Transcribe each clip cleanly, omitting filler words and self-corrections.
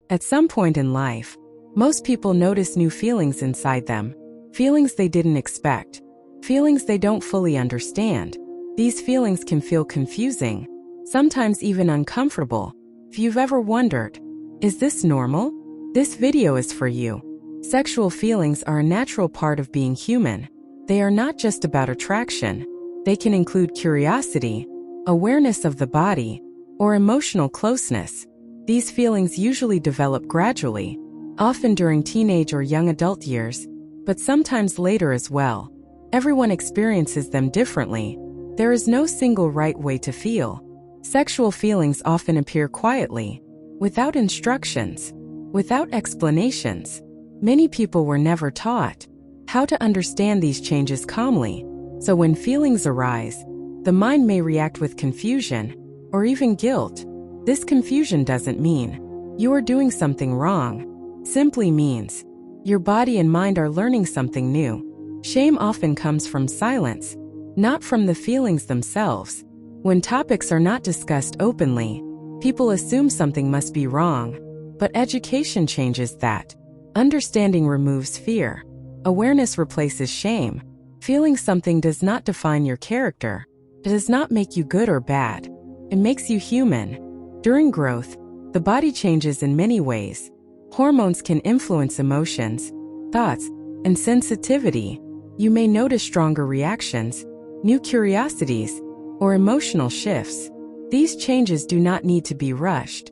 At some point in life, most people notice new feelings inside them, feelings they didn't expect, feelings they don't fully understand. These feelings can feel confusing, sometimes even uncomfortable. If you've ever wondered, is this normal? This video is for you. Sexual feelings are a natural part of being human. They are not just about attraction. They can include curiosity, awareness of the body, or emotional closeness. These feelings usually develop gradually, often during teenage or young adult years, but sometimes later as well. Everyone experiences them differently. There is no single right way to feel. Sexual feelings often appear quietly, without instructions, without explanations. Many people were never taught how to understand these changes calmly, so when feelings arise, the mind may react with confusion or even guilt. This confusion doesn't mean you are doing something wrong. Simply means your body and mind are learning something new. Shame often comes from silence, not from the feelings themselves. When topics are not discussed openly, people assume something must be wrong, but education changes that. Understanding removes fear. Awareness replaces shame. Feeling something does not define your character. It does not make you good or bad. It makes you human. During growth, the body changes in many ways. Hormones can influence emotions, thoughts, and sensitivity. You may notice stronger reactions, new curiosities, or emotional shifts. These changes do not need to be rushed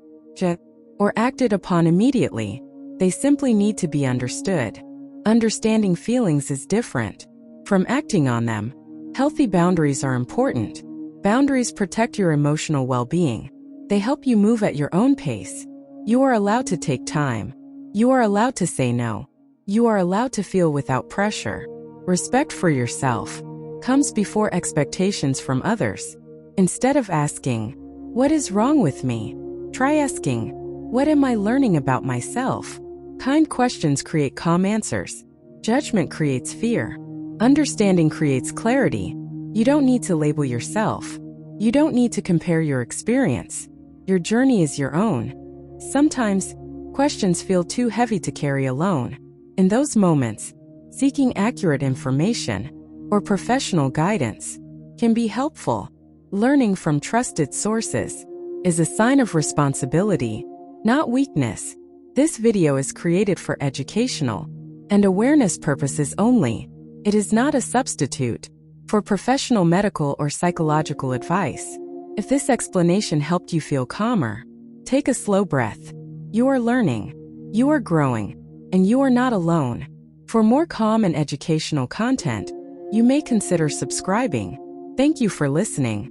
or acted upon immediately. They simply need to be understood. Understanding feelings is different from acting on them. Healthy boundaries are important. Boundaries protect your emotional well-being. They help you move at your own pace. You are allowed to take time. You are allowed to say no. You are allowed to feel without pressure. Respect for yourself comes before expectations from others. Instead of asking, "What is wrong with me?" try asking, "What am I learning about myself?" Kind questions create calm answers. Judgment creates fear. Understanding creates clarity. You don't need to label yourself. You don't need to compare your experience. Your journey is your own. Sometimes, questions feel too heavy to carry alone. In those moments, seeking accurate information or professional guidance can be helpful. Learning from trusted sources is a sign of responsibility, not weakness. This video is created for educational and awareness purposes only. It is not a substitute for professional medical or psychological advice. If this explanation helped you feel calmer, take a slow breath. You are learning, you are growing, and you are not alone. For more calm and educational content, you may consider subscribing. Thank you for listening.